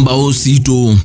Ngumbau Situ.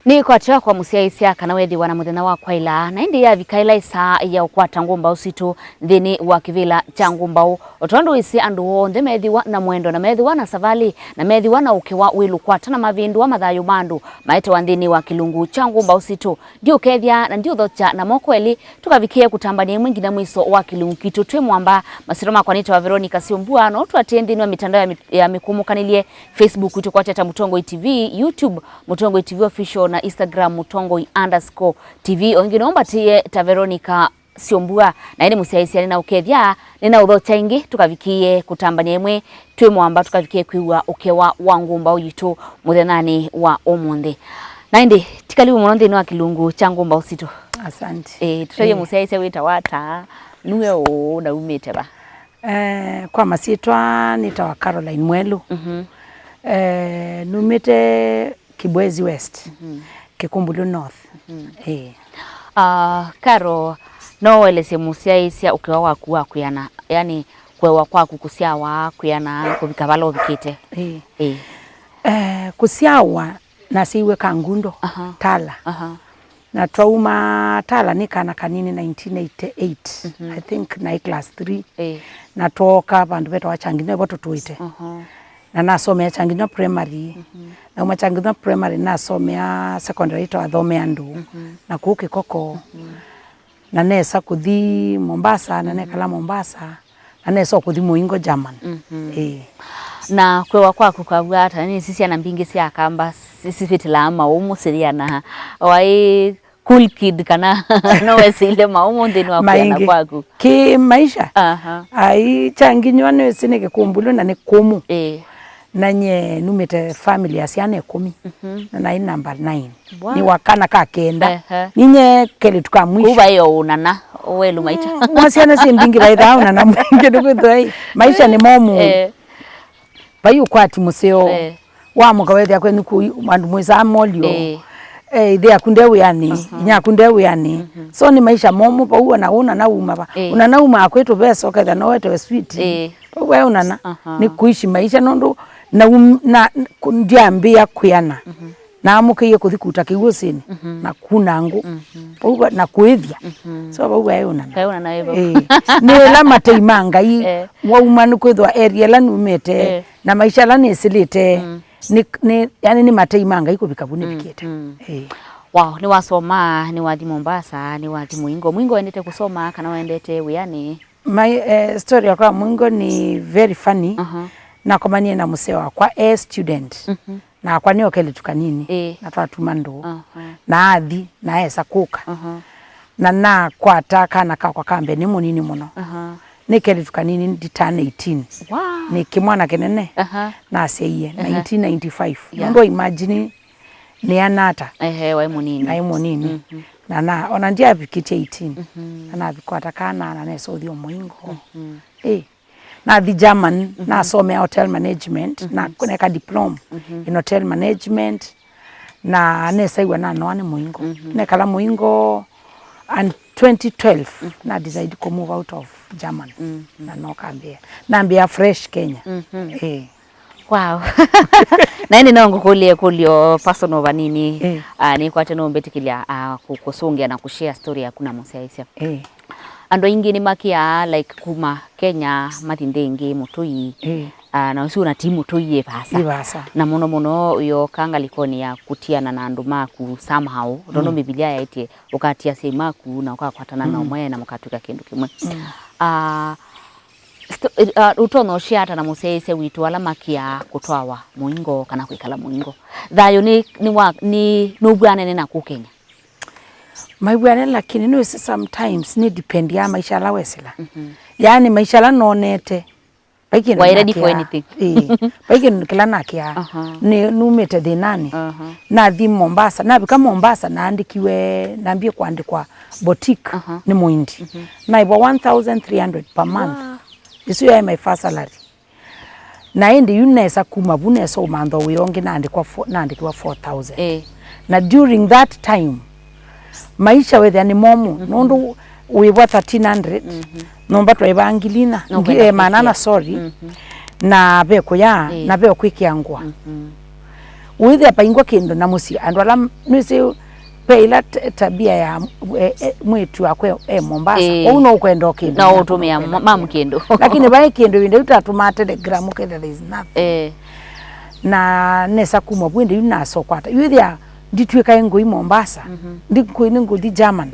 Ni kwa chwa kwa Kutetheesya kana wethi wana muthenya wa kwaila na indi ya vikaila isa ya ukwata Ngumbau Situ thini wa kivila cha Ngumbau otondo isi andu wonde methiwa na mwendo na methiwa na savali na methiwa na ukiwa wilu kwata na mavindu wa mathayo mandu maete wa thini wa kilungu cha Ngumbau Situ ndio kethia na ndio thocha na mokweli tukavikie kutambania mwingi na mwiso wa kilungu kitu twe mwamba masiroma kwa nita wa Veronica Siombua no twatendini wa mitandao ya mikumukanilie Facebook tukwateta Mutongo TV, YouTube Mutongo TV official na Instagram Mutongo_TV ongi nomba tie ta Veronica Siombua na ini Kutetheesya na ukethia nina uthocha ingi tukavikie kutambania imwe twe mwamba tukavikie kwiwa ukewa wa Ngumbau yitu muthenani wa umundi na indi tikalibu muno thini wa kilungu cha Ngumbau Situ. Asante. Tutoye Kutetheesya wita wata nuwe o na umete ba kwa masitwa nitawa Caroline Mwelu. Numete Kibwezi West. Kikumbulu North. Karo no welese Kutetheesya ukiwa waku wakuyana yani kwewa kwaku kusiawa kuyana kubikabalo bikite. Kusiawa nasiwe Kangundo Tala. Na trauma Tala nikana kanini 1988. I think na class 3. Natoka bandu beto wachangine boto tuite. Na nasomea Changina primary. Na umachangina primary nasomea secondary to athome andu. Na kuki koko. Na nesa kuthi Mombasa na nekala Mombasa. Na nesa kuthi Muingo German. Na kwewa kwaku kwa hata nini sisi ana mbingi si akamba sisi fitila ama umu siriana wai cool kid kana no wesile maumu ndini wa kuyana kwaku ki maisha ai changinywa ne sineke kumbulu na ne kumu nanye numete family asiane 10 na ina number 9 ni wakana ka kenda ninye kele tukamwisha kuba yo unana welu maita mwasiana si mbingi baitha unana mwingi ndukuthoi maisha ni momu bayu kwati museo wa mugawethia kwenu ku mandu mwisa amolio thea kundewu yani nya kundewu yani so ni maisha momu pa uona una na uma ba una na uma akwetu beso kadha no wetu sweet wewe unana ni kuishi maisha nondo na ndiambia kuyana na amukiye kuthikuta kiwosini na kunangu na kuithia so wewe unana wewe ni la mateimanga i wa umanu kwithwa area la numete na maisha la nisilite ni yani ni mateimanga iko bikabuni bikete. Wow, ni wasoma ni wadi Mombasa ni wadi Muingo endete kusoma kana waendete uyani. My story kwa Muingo ni very funny. Na komanie na museo kwa student. Na kwa niyo kele tukanini na twatumando na athi na esa kuka na kwa taka na kwa kambe ni munini muno ni kele tukanini nditane 18 ni kimwana kenene na aseye 1995 ndo imagine ni anata wai munini na ona ndia bikitie 18 na bikwata kana na neso thio Muingo na the German na somea hotel management na kuneka diploma in hotel management na nesa iwa na noane Muingo nekala Muingo and 2012 na decide to move out of German na nokambia na ambia fresh Kenya. Wow. Na ini nongo kulio personal vanini ni kwa teno mbetikilia kusungia na kushare story ya kuna Kutetheesya. Ando ingi ni makia like kuma Kenya matindenge mutui na usi una timu tuiye basa na muno yo kanga likoni ya kutiana na andu maku somehow rono Biblia yaite ukatia semaku na ukakwatana na umwe na mukatuka kindu kimwe utono shiata na Kutetheesya witu ala makia kutwawa Muingo kana kwikala Muingo thayo ni nubwane na ku Kenya maibuane lakini no sometimes ni depend ya maisha la wesela yani maisha la nonete Why ready for anything? Pake kila nakia ni numete de nani na thi Mombasa na bika Mombasa naandikiwe naambie kuandikwa boutique ni muindi na ibo 1300 per month isu ya my first salary na indi yunesa kuma bunesa umando uyonge naandikwa 4000 na during that time maisha wethe ni momu nondo we were 1300 nomba twebangilina manana sorry na beko ya na beko kwikiangwa withia paingwa kindu na musi andu ala nisi peila tabia ya mwitu akwe Mombasa uno ukwenda kindu na utumia mamu kindu lakini bai kindu inde utatuma telegram kenda there is nothing na nesa kumwa bwinde yuna sokwata withia nditwika ngui Mombasa ndikuini ngudi German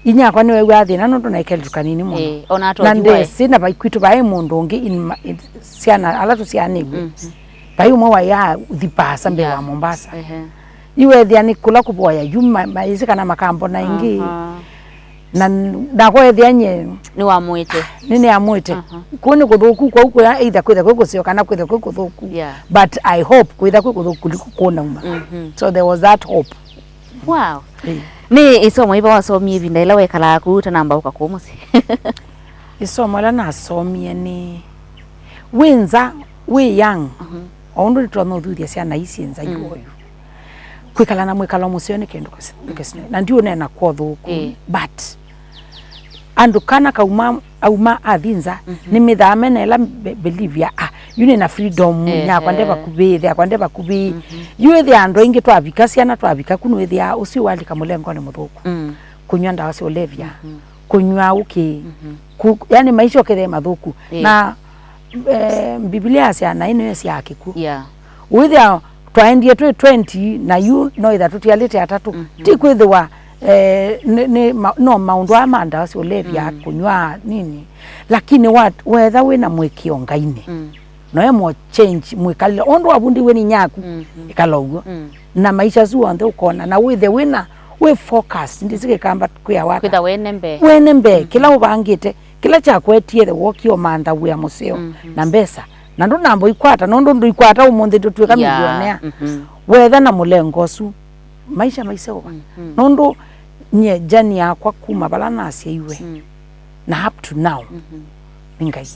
inya kwa niwe wathi na ndo naikeluka kanini muno na ndesi na baikwitu bae mundu ngi siana alatu sianiwe bae umwe wa ya thipasa mbe wa Mombasa iwe thia ni kula kuboya yuma maizika na makambo na ingi na kwa thia nye ni wa mwete nini ya mwete kuni kuthuku kwa huko ya either kwitha kwiko kana kwitha kwiko kuthuku but I hope kwitha kwiko kuthuku kuona uma so there was that hope. Wow. Ni isomo iba wasomie ivinda ila wekala kuuta namba ukakumusi isomo la nasomie ni winza we young ondo litwa thuria ciana ici nza yoyo kwikala na mwikala musione kindu kesine na ndio nena kwa thuku but andu kana kauma athinza ni mithame na ila belivia yune na freedom nya kwande bakubithe kwande bakubi yuthi andu ingi twabika ciana twabika kunu ithia ucio walika mulengo ni muthuku kunywa ndawa cia ulevya kunywa uki yani maisha okethe mathuku na Biblia ciana ino cia kiku withia twaendie 20 na you no itha tutialite atatu ti kwithwa no maundu amanda cia ulevya kunywa nini lakini wetha wina mwikio ngaine no emo change mwikale ondo abundi weni nyaku ikalogo na maisha zuo ukona na withe wina we focus ndisike kamba kuya wata kwitha wene mbe kila ubangite kila cha kwetiere wokio manda wi amuseo na mbesa na ndo nambo ikwata ndo ikwata umundi tutweka milionea wetha na mulengo su maisha maiseo ndo nye jani yakwa kuma bala nasia iwe na up to now ningai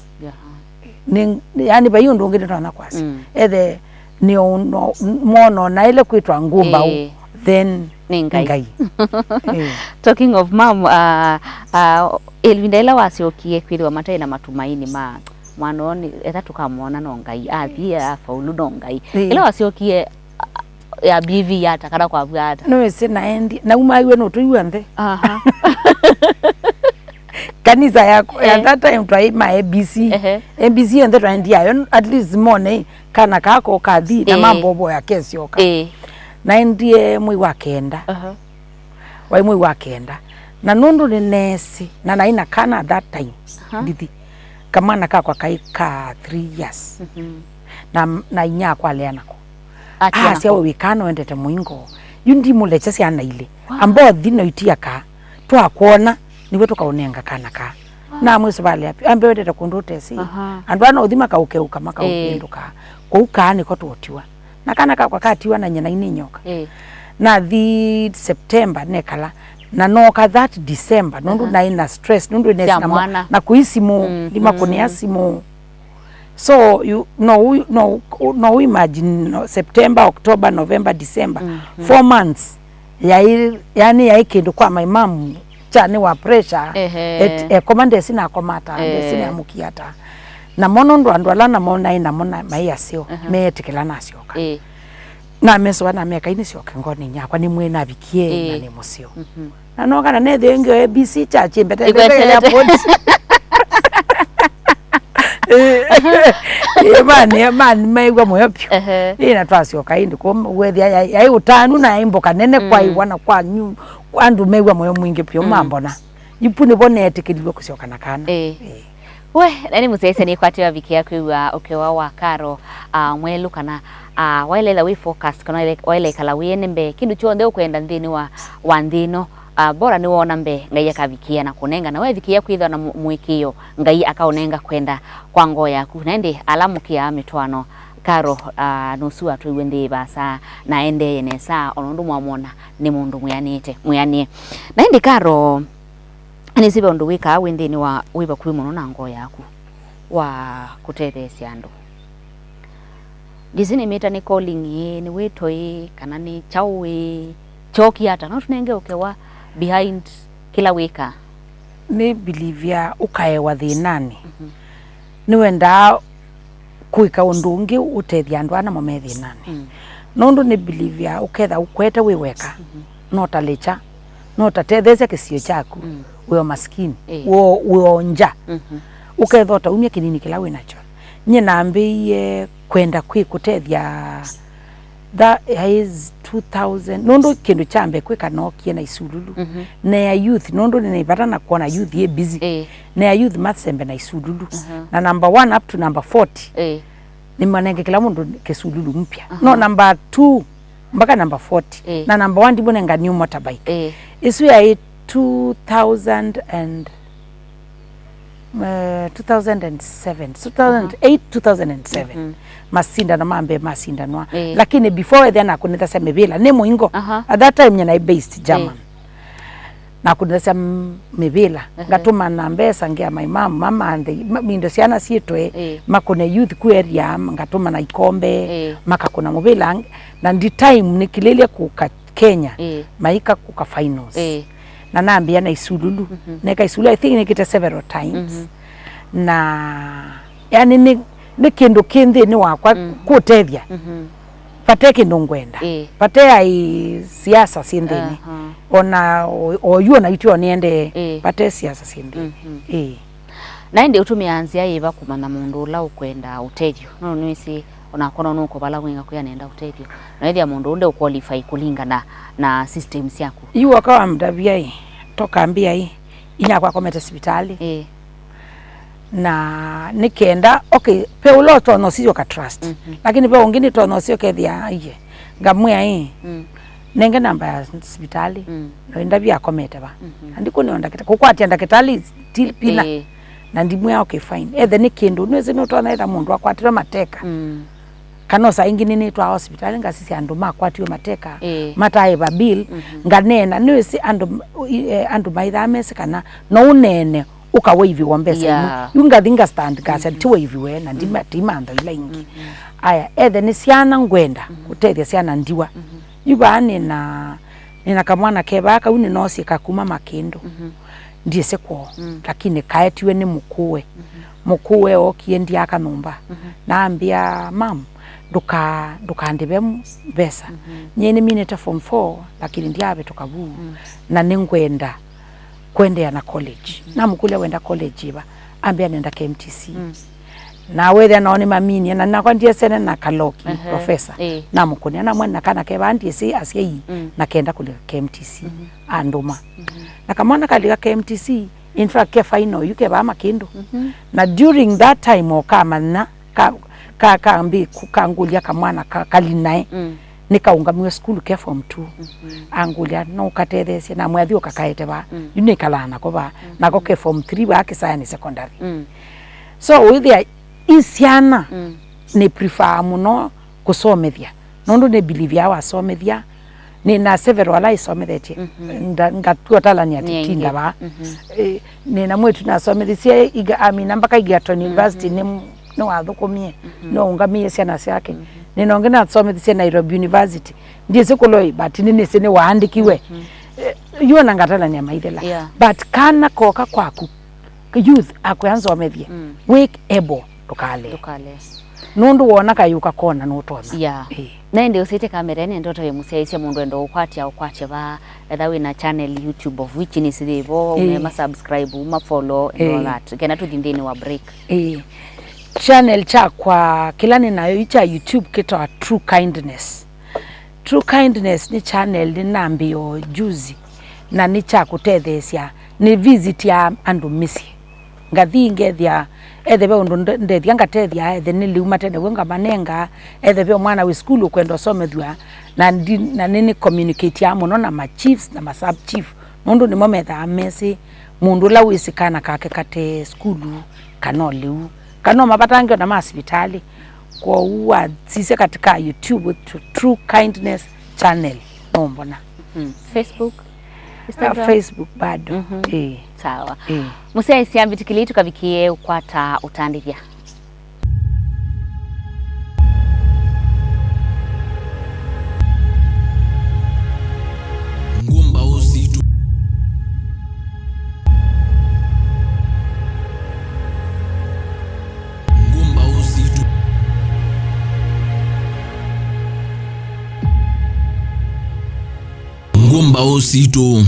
yani bayo ndo ngene twana kwasi ethe ni mono na ile kwitwa Ngumbau then ningai talking of mom Elvinda ila wasiokie kwithwa matai na matumaini ma mwanoni etha tukamwona no ngai athia faulu no ngai ila wasiokie ya BV yata kana kwa bwata no ese naendi na umaiwe no tuiwa nthe kanisa yako at that time try my ABC and that and yeah at least morning kana kako kathi na mambo ya kesi oka na ndie mwi wa kenda wa mwi wa kenda na nundu ni nesi na naina kana at that time ndithi kama na kakwa kaika 3 years na inya kwa leanako sia wikano endete muingo yundi mulecha cia na ile ambo thino itiaka twakuona niwe tukaonenga kana ka na mwese bale api ambe wendete kundutesi andu ana uthima kaukeuka makaukinduka kuuka ni ko twotiwa na kana kakwa katiwa na nyina ininyoka na the September nekala na noka that December nundu na ina stress nundu ina na kuisimu lima kunia simu. So you no imagine September, October, November, December 4 months yani ya ikindu kwa my mom chani wa pressure komande sina komata sina mukiata na mono ndo andwala na mona ina mona maiya sio metikela nasioka na meso wana meka ini sioka ngoni nyakwa ni mwena bikie na ni musio na no kana ne the ngio ABC church mbete ya port man meigwa moyopyo ina twasioka indi ko wethia ya utanu na imboka nene kwa iwana kwa nyu andu meigwa moyo mwingi pyo mambona ipune bonete kidibwo kusioka na kana we nani musese ni kwatiwa viki yako wa ukewa wa karo mwelu kana waile we focus kana waile kala wienembe kindu chonde ukwenda ndini wa ndino bora ni wona mbe ngai akavikia na kunenga na wewe vikia kwithwa na mwikio ngai akaonenga kwenda kwa ngoya ku nende alamu kia mitwano karo nusu atuwende basa na ende yenesa onondu mwamona ni mundu muyanie na ende karo ani sibe ondu wika wende ni wa wiba kubi muno na ngoya ku wa kutetheesya andu disini meta ni calling ni wetoi kana ni chawe choki hata no tunenge ukewa behind kila wika ni believe ya ukae wa thinani ni wenda kuika undungi utethia andu ana momethi nani nondu ni believe ya uketha ukwete wiweka nota lecha nota tethese kisio chaku uyo maskini uyo nja ukethota umia kinini kila winacho nye naambiye kwenda kutethia that is 2000 nondu kindu chambe kwika nokie na isululu na ya youth nondu ninaipata na kuona youth ye busy na ya youth matsembe na isululu na number 1 up to number 40 ni manenge kila mundu kesululu mpya no number 2 mpaka number 40 na number 1 ndibone nga new motorbike isu ya 2007 masinda na mambe masinda nwa lakini before then akunitha sema mebila ne muingo at that time nyana based German na kunitha mebila ngatuma na mbesa ngia my mama and mindo siana sietwe makone youth ku area ngatuma na ikombe makakuna mebila na ndi time nikilele ku Kenya maika ku finals na naambia na isululu neka isululu I think nikita several times na yani ni kindu kindi ni wakwa kutethia pateke ndongwenda patea i siasa sindini ona oyu na itio niende pate siasa sindini na indi utumianzia yiva kumana mundu la ukwenda utethio no nwisi ona kono nuko bala winga kuya nenda utethio na ithia mundu unde uqualify kulingana na systems yako yu akawa mdabia hii toka ambia hii inya kwa komete hospitali na nikenda okay pe ulo tono sio ka trust lakini pe wengine tono sio kethia iye ngamwe hii nenge namba ya hospitali no ndabia komete ba andiko ni onda kita kukwati ndakitali till pina na ndimwe okay fine ethe nikindu nweze no tona etha mundu akwatira mateka kanosa ingini ni twa hospitali ngasisi andu makwatio mateka mataye ba bill nganena nwese andu maithamese kana no unene ukaweivi wombesa yunga thinga stand gasa tiweivi we na ndima timanda ila ingi aya ethe ni siana ngwenda kutethia siana ndiwa yuba nina kamwana kebaka uni nosi kakuma makindo ndiye sekwo lakini kaetiwe ni mukuwe okiendi akanumba naambia mam duka ndibe mbesa nyene mineta form 4 lakini ndiabe tukabu na ningwenda kwendea na college na mukule wenda college iba ambia nenda KMTC na wethe naone mamini na nakwandie sene na kaloki professor na mukune na mwana kana kebandi si asiei na kenda kule KMTC anduma na kamwana kalika KMTC in fact ke final yuke ba makindo na during that time okama na kaambi kukangulia kamwana kalinae nikaungamwe school ke form 2 angulia no katethesia na mwathi okakaete ba unikalana ko ba na ko ke form 3 ba ke science secondary so with the isiana ni prefer muno kusomethia nondo ne believe ya wasomethia ni na several alai somethetie ngatuo talani atitinda ba ni na mwetu na somethisia iga amina mpaka Egerton University no wathukumie no ungamie ciana ciake ni nongena somethisia Nairobi University ndiye sekoloi but nini sene waandikiwe yona ngatalani maithela but kana koka kwaku youth akwanza omethie wake able tukale nundu wona kayuka kona nutona na ndi usite kamera ni ndoto yemusiaisya mundu endo ukwatia ba etha wina channel YouTube of which ni sirivo umema subscribe uma follow and all that kena tudindini wa break channel cha kwa kilani nayo icha YouTube kitwa True Kindness ni channel ni nambio juzi na ni cha kutetheesya ni visit ya andu misi ngathinge thia ethebe undu ndethia ngatethia ethe ni liuma tene wenga manenga ethebe mwana we school kwenda somethwa na nini communicate ya muno na ma chiefs na ma sub chief mundu ni mometha amesi mundu la wisikana kake kate school kanoliu kano mabatange na hospitali kwa uwa sise katika YouTube True Kindness channel nombona Facebook Instagram Facebook bado sawa musaisi ambitikili tukavikie ukwata utandithia Ngumbau Situ Ngumbau Situ Ngumbau Situ.